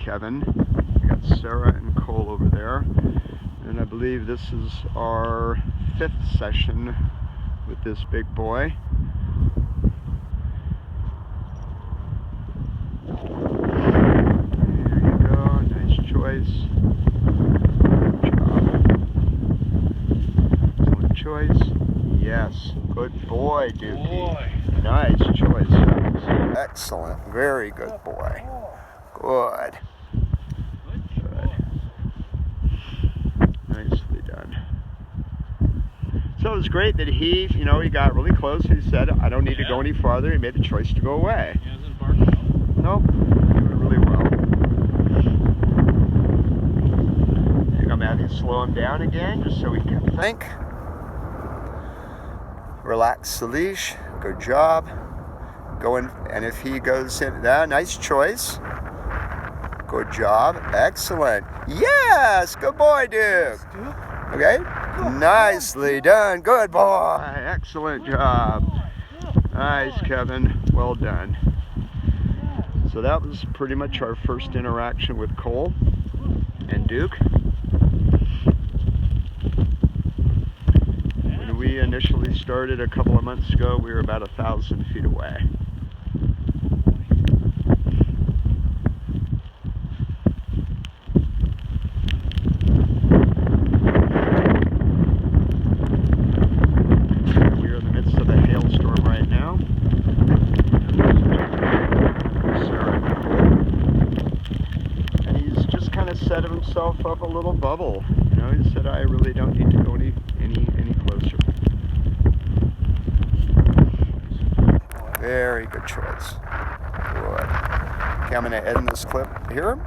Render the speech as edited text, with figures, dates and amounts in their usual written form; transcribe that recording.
Kevin. We got Sarah and Cole over there. And I believe this is our 5th session with this big boy. There you go, nice choice. Good job. Excellent choice. Yes, good boy, Dookie. Nice choice. Excellent, very good boy. Good. Good. Nicely done. So it was great that he got really close. He said, I don't need to go any farther. He made the choice to go away. He hasn't barked at all? Nope. Doing really well. I think I'm having to slow him down again just so he can think. Relax the leash. Good job. Going, and if he goes in, nice choice. Good job. Excellent. Yes! Good boy, Duke. Okay? Nicely done. Good boy. Excellent job. Nice, Kevin. Well done. So that was pretty much our first interaction with Cole and Duke. When we initially started a couple of months ago, we were about 1,000 feet away. Set himself up a little bubble. He said, I really don't need to go any closer. Very good choice. Good. Okay, I'm going to end this clip here.